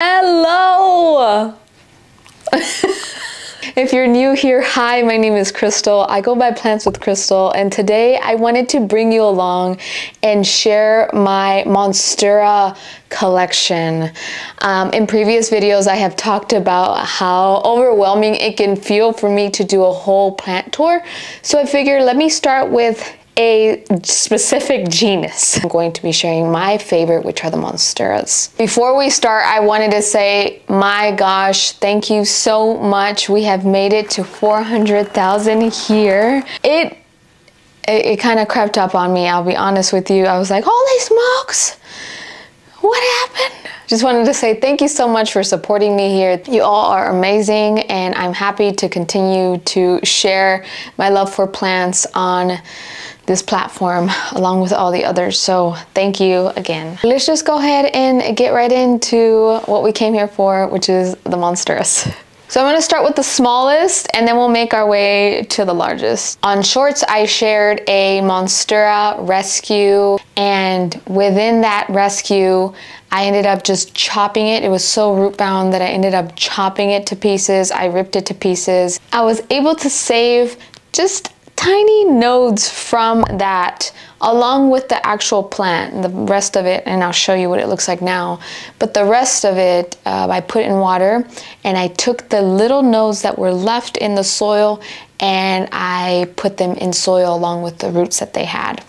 Hello! If you're new here, hi, my name is Crystal. I go by Plants with Crystal, and today I wanted to bring you along and share my Monstera collection. In previous videos, I have talked about how overwhelming it can feel for me to do a whole plant tour. So I figured let me start with a specific genus. I'm going to be sharing my favorite, which are the Monsteras. Before we start, I wanted to say, my gosh, thank you so much. We have made it to 400,000 here. It kind of crept up on me, I'll be honest with you. I was like, holy smokes, what happened? Just wanted to say thank you so much for supporting me here. You all are amazing, and I'm happy to continue to share my love for plants on this platform along with all the others. So thank you again. Let's just go ahead and get right into what we came here for, which is the Monsteras. So I'm gonna start with the smallest and then we'll make our way to the largest. On shorts, I shared a Monstera rescue, and within that rescue, I ended up just chopping it. It was so root bound that I ended up chopping it to pieces. I ripped it to pieces. I was able to save just tiny nodes from that, along with the actual plant. The rest of it, and I'll show you what it looks like now, but the rest of it I put in water, and I took the little nodes that were left in the soil and I put them in soil along with the roots that they had.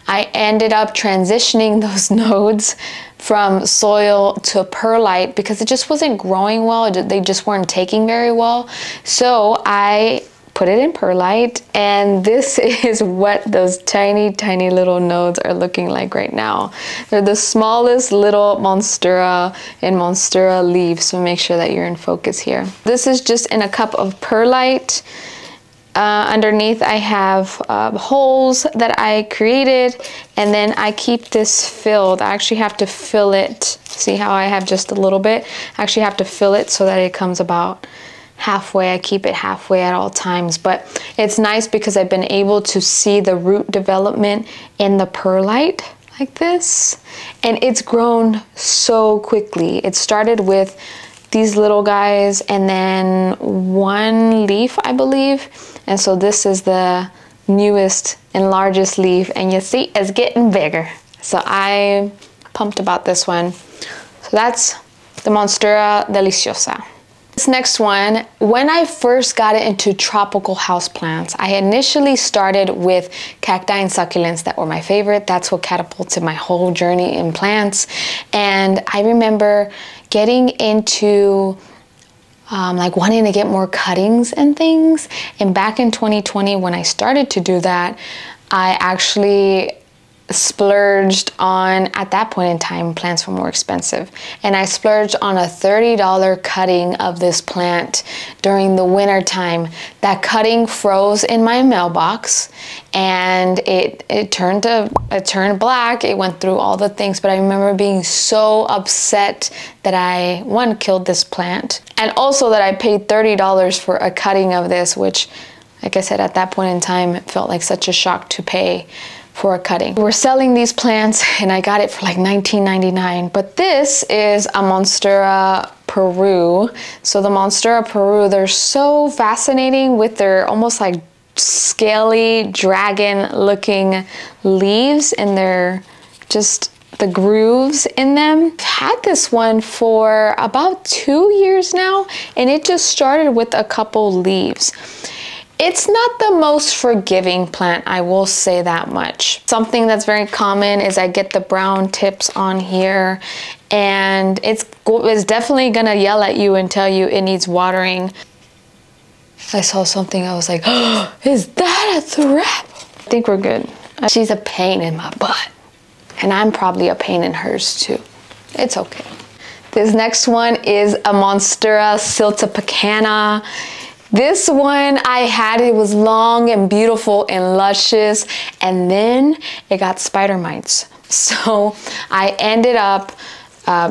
I ended up transitioning those nodes from soil to perlite because it just wasn't growing well. They just weren't taking very well. So I put it in perlite, and this is what those tiny little nodes are looking like right now. They're the smallest little Monstera and Monstera leaves, so make sure that you're in focus here. This is just in a cup of perlite. Underneath I have holes that I created, and then I keep this filled. I actually have to fill it. See how I have just a little bit? I actually have to fill it so that it comes about halfway. I keep it halfway at all times, but it's nice because I've been able to see the root development in the perlite like this, and it's grown so quickly. It started with these little guys and then one leaf, I believe, and so this is the newest and largest leaf, and you see it's getting bigger. So I'm pumped about this one. So that's the Monstera deliciosa. This next one, when I first got into tropical houseplants, I initially started with cacti and succulents that were my favorite. That's what catapulted my whole journey in plants. And I remember getting into like wanting to get more cuttings and things. And back in 2020, when I started to do that, I actually splurged on, at that point in time, plants were more expensive, and I splurged on a $30 cutting of this plant during the winter time. That cutting froze in my mailbox, and it turned black. It went through all the things, but I remember being so upset that I, one, killed this plant, and also that I paid $30 for a cutting of this, which, like I said, at that point in time, it felt like such a shock to pay for a cutting. We're selling these plants, and I got it for like $19.99, but this is a Monstera Peru. So the Monstera Peru, they're so fascinating with their almost like scaly dragon looking leaves, and they're just the grooves in them. I've had this one for about 2 years now, and it just started with a couple leaves. It's not the most forgiving plant, I will say that much. Something that's very common is I get the brown tips on here, and it's definitely gonna yell at you and tell you it needs watering. I saw something, I was like, oh, is that a threat? I think we're good. She's a pain in my butt, and I'm probably a pain in hers too. It's okay. This next one is a Monstera siltepecana. This one I had, it was long and beautiful and luscious, and then it got spider mites. So I ended up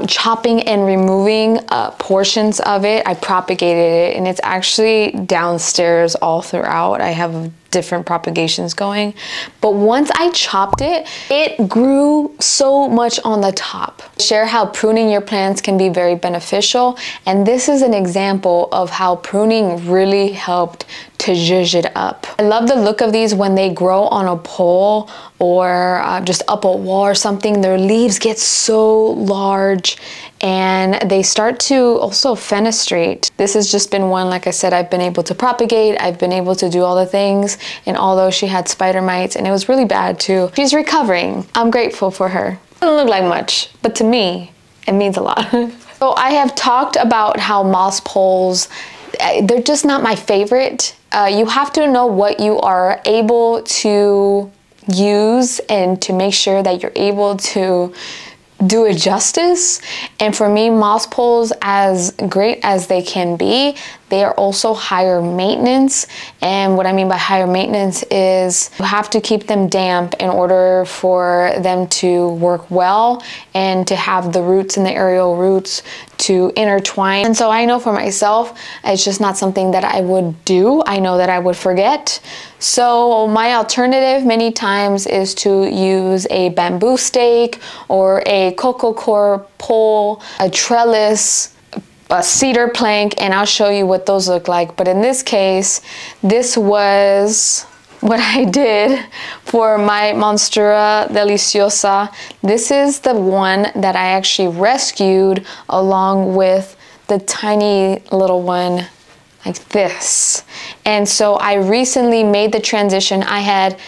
chopping and removing portions of it. I propagated it, and it's actually downstairs all throughout. I have different propagations going. But once I chopped it, it grew so much on the top. Share how pruning your plants can be very beneficial, and this is an example of how pruning really helped to zhuzh it up. I love the look of these when they grow on a pole or just up a wall or something. Their leaves get so large and they start to also fenestrate. This has just been one, like I said, I've been able to propagate, I've been able to do all the things, and although she had spider mites and it was really bad too, she's recovering. I'm grateful for her. It doesn't look like much, but to me, it means a lot. So I have talked about how moss poles, they're just not my favorite. You have to know what you are able to use and to make sure that you're able to do it justice. And for me, moss poles, as great as they can be, they are also higher maintenance. And what I mean by higher maintenance is you have to keep them damp in order for them to work well and to have the roots and the aerial roots to intertwine. And so I know for myself, it's just not something that I would do. I know that I would forget. So my alternative many times is to use a bamboo stake or a coco coir pole, a trellis, a cedar plank, and I'll show you what those look like. But in this case, this was what I did for my Monstera deliciosa. This is the one that I actually rescued along with the tiny little one like this. And so I recently made the transition. I had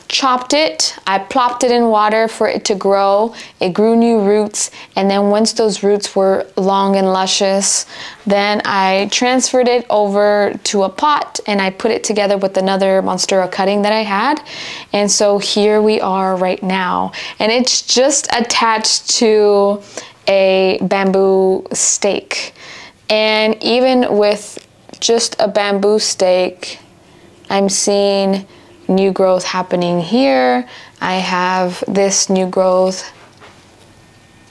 chopped it, I plopped it in water for it to grow. It grew new roots, and then once those roots were long and luscious, then I transferred it over to a pot and I put it together with another Monstera cutting that I had. And so here we are right now, and it's just attached to a bamboo stake. And even with just a bamboo stake, I'm seeing new growth happening here. I have this new growth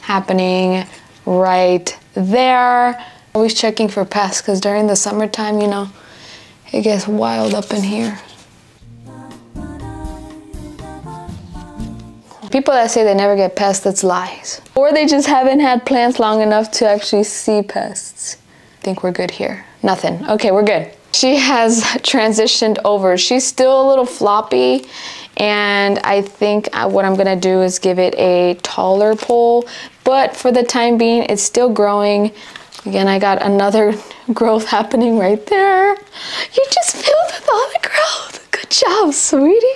happening right there. Always checking for pests because during the summertime, you know, it gets wild up in here. People that say they never get pests, that's lies. Or they just haven't had plants long enough to actually see pests. I think we're good here. Nothing. Okay, we're good. She has transitioned over. She's still a little floppy, and I think what I'm gonna do is give it a taller pole, but for the time being, it's still growing. Again, I got another growth happening right there. You just filled with all the growth. Good job, sweetie.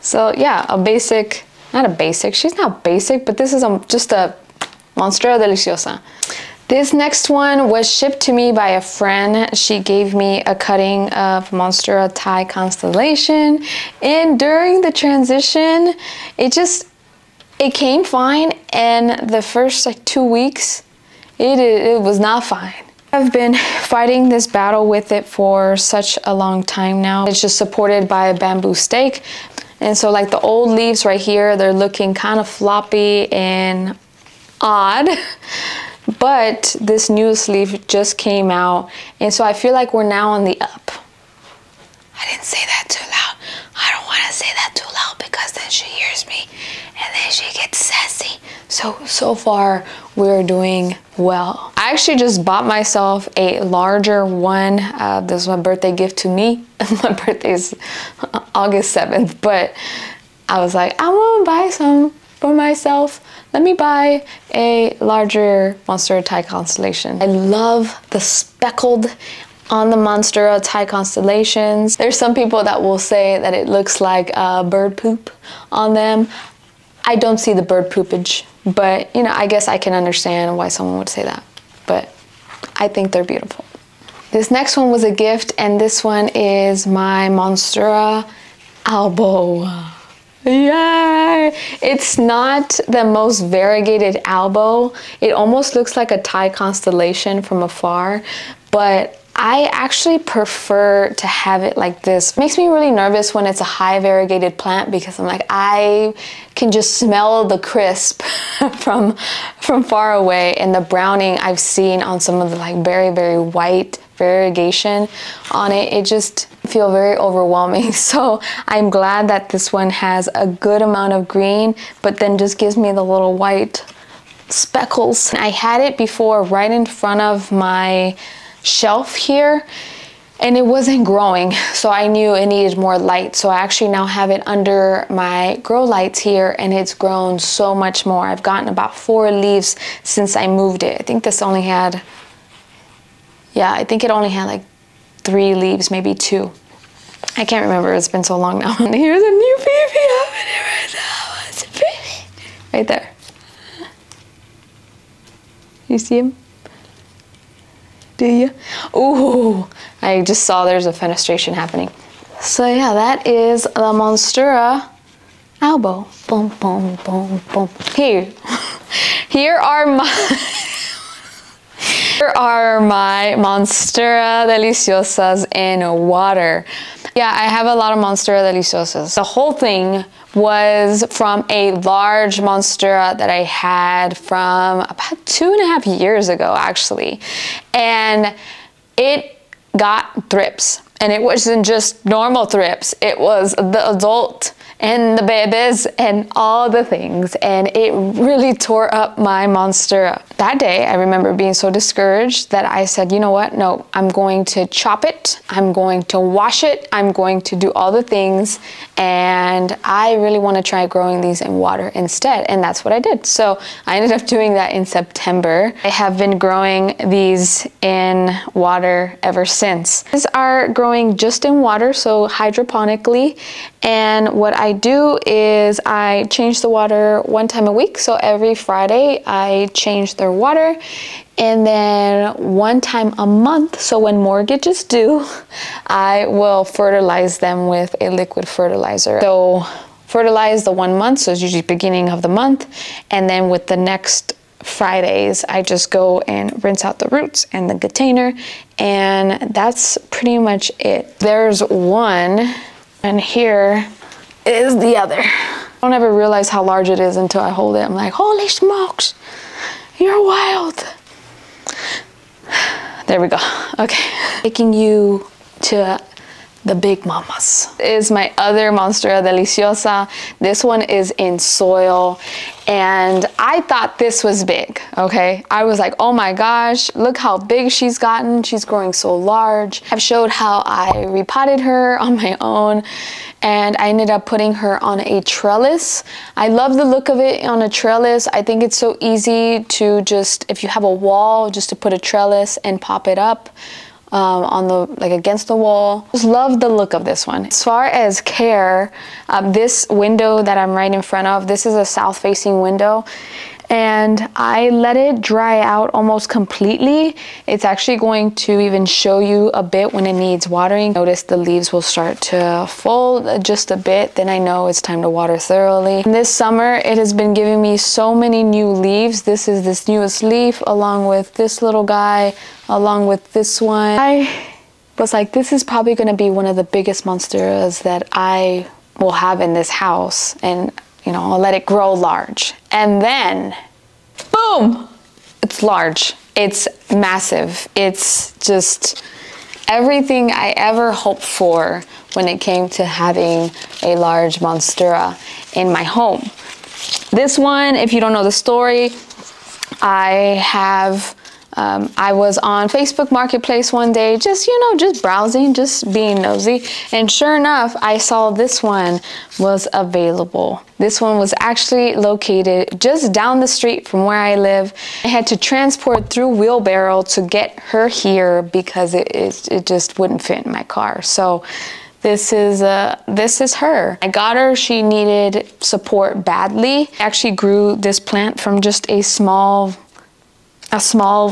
So yeah, a basic, not a basic, she's not basic, but this is just a Monstera deliciosa. This next one was shipped to me by a friend. She gave me a cutting of Monstera Thai Constellation, and during the transition, it came fine, and the first like 2 weeks, it was not fine. I've been fighting this battle with it for such a long time now. It's just supported by a bamboo stake, and so like the old leaves right here, they're looking kind of floppy and odd. But this newest leaf just came out, and so I feel like we're now on the up. I didn't say that too loud. I don't want to say that too loud because then she hears me and then she gets sassy. So far we're doing well. I actually just bought myself a larger one. This was my birthday gift to me. My birthday is August 7th, but I was like, I want to buy some for myself. Let me buy a larger Monstera Thai Constellation. I love the speckled on the Monstera Thai Constellations. There's some people that will say that it looks like bird poop on them. I don't see the bird poopage, but you know, I guess I can understand why someone would say that, but I think they're beautiful. This next one was a gift, and this one is my Monstera albo. Yay! It's not the most variegated albo. It almost looks like a Thai constellation from afar, but I actually prefer to have it like this. It makes me really nervous when it's a high variegated plant because I'm like, I can just smell the crisp from far away, and the browning I've seen on some of the like very, very white variegation on it, it just feel very overwhelming. So I'm glad that this one has a good amount of green, but then just gives me the little white speckles. I had it before right in front of my shelf here, and it wasn't growing, so I knew it needed more light. So I actually now have it under my grow lights here, and it's grown so much more. I've gotten about 4 leaves since I moved it. I think this only had, yeah, I think it only had like 3 leaves, maybe 2. I can't remember, it's been so long now. And here's a new baby happening right now. It's a baby. Right there. You see him? Do you? Ooh, I just saw there's a fenestration happening. So yeah, that is the Monstera albo. Boom, boom, boom, boom. Here are my Monstera deliciosas in water. Yeah, I have a lot of Monstera deliciosas. The whole thing was from a large Monstera that I had from about 2.5 years ago, actually. And it got thrips. And it wasn't just normal thrips. It was the adult and the babies and all the things, and it really tore up my Monstera. That day, I remember being so discouraged that I said, you know what, no, I'm going to chop it, I'm going to wash it, I'm going to do all the things, and I really want to try growing these in water instead, and that's what I did. So I ended up doing that in September. I have been growing these in water ever since. These are growing just in water, so hydroponically, and what I do is I change the water 1 time a week. So every Friday I change their water, and then 1 time a month, so when mortgage is due, I will fertilize them with a liquid fertilizer. So fertilize the 1 month, so it's usually beginning of the month, and then with the next Fridays I just go and rinse out the roots and the container, and that's pretty much it. There's one, and here is the other. I don't ever realize how large it is until I hold it. I'm like, holy smokes, you're wild. There we go. Okay. Taking you to the big mamas. This is my other Monstera deliciosa. This one is in soil, and I thought this was big, okay? I was like, oh my gosh, look how big she's gotten. She's growing so large. I've showed how I repotted her on my own, and I ended up putting her on a trellis. I love the look of it on a trellis. I think it's so easy to just, if you have a wall, just to put a trellis and pop it up on the, like against the wall. Just love the look of this one. As far as care, this window that I'm right in front of, this is a south facing window, and I let it dry out almost completely. It's actually going to even show you a bit when it needs watering. Notice the leaves will start to fold just a bit, then I know it's time to water thoroughly. And this summer it has been giving me so many new leaves. This is this newest leaf, along with this little guy, along with this one. I was like, this is probably going to be one of the biggest Monsteras that I will have in this house, and you know, I'll let it grow large. And then, boom, it's large. It's massive. It's just everything I ever hoped for when it came to having a large Monstera in my home. This one, if you don't know the story, I was on Facebook Marketplace one day, just, you know, just browsing, just being nosy. And sure enough, I saw this one was available. This one was actually located just down the street from where I live. I had to transport through wheelbarrow to get her here because it just wouldn't fit in my car. So this is her. I got her. She needed support badly. I actually grew this plant from just a small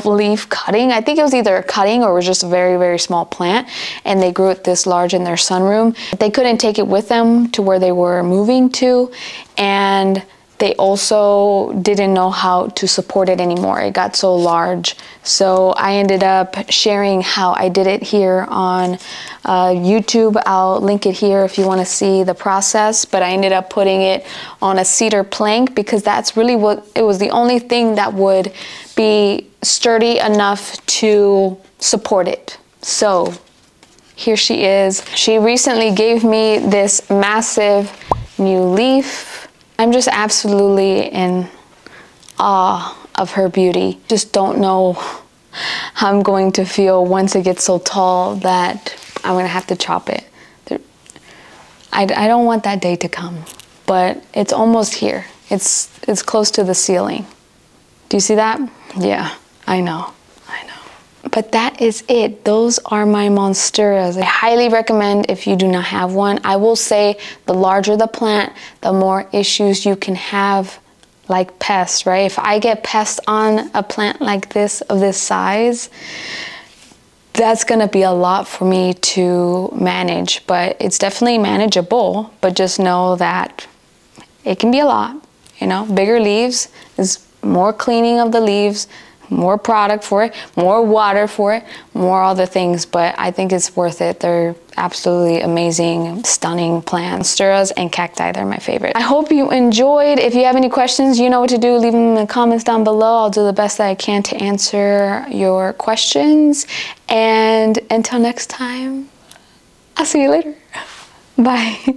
leaf cutting. I think it was either a cutting or it was just a very, very small plant, and they grew it this large in their sunroom. They couldn't take it with them to where they were moving to, and they also didn't know how to support it anymore. It got so large. So I ended up sharing how I did it here on YouTube. I'll link it here if you want to see the process. But I ended up putting it on a cedar plank because that's really what, it was the only thing that would be sturdy enough to support it. So here she is. She recently gave me this massive new leaf. I'm just absolutely in awe of her beauty. Just don't know how I'm going to feel once it gets so tall that I'm gonna have to chop it. I don't want that day to come, but it's almost here. It's close to the ceiling. Do you see that? Yeah, I know. But that is it. Those are my monsteras. I highly recommend if you do not have one. I will say the larger the plant, the more issues you can have, like pests, right? If I get pests on a plant like this, of this size, that's gonna be a lot for me to manage, but it's definitely manageable. But just know that it can be a lot, you know? Bigger leaves is more cleaning of the leaves, more product for it, more water for it, more other things, but I think it's worth it. They're absolutely amazing, stunning plants. Monsteras and cacti, they're my favorite. I hope you enjoyed. If you have any questions, you know what to do. Leave them in the comments down below. I'll do the best that I can to answer your questions. And until next time, I'll see you later. Bye.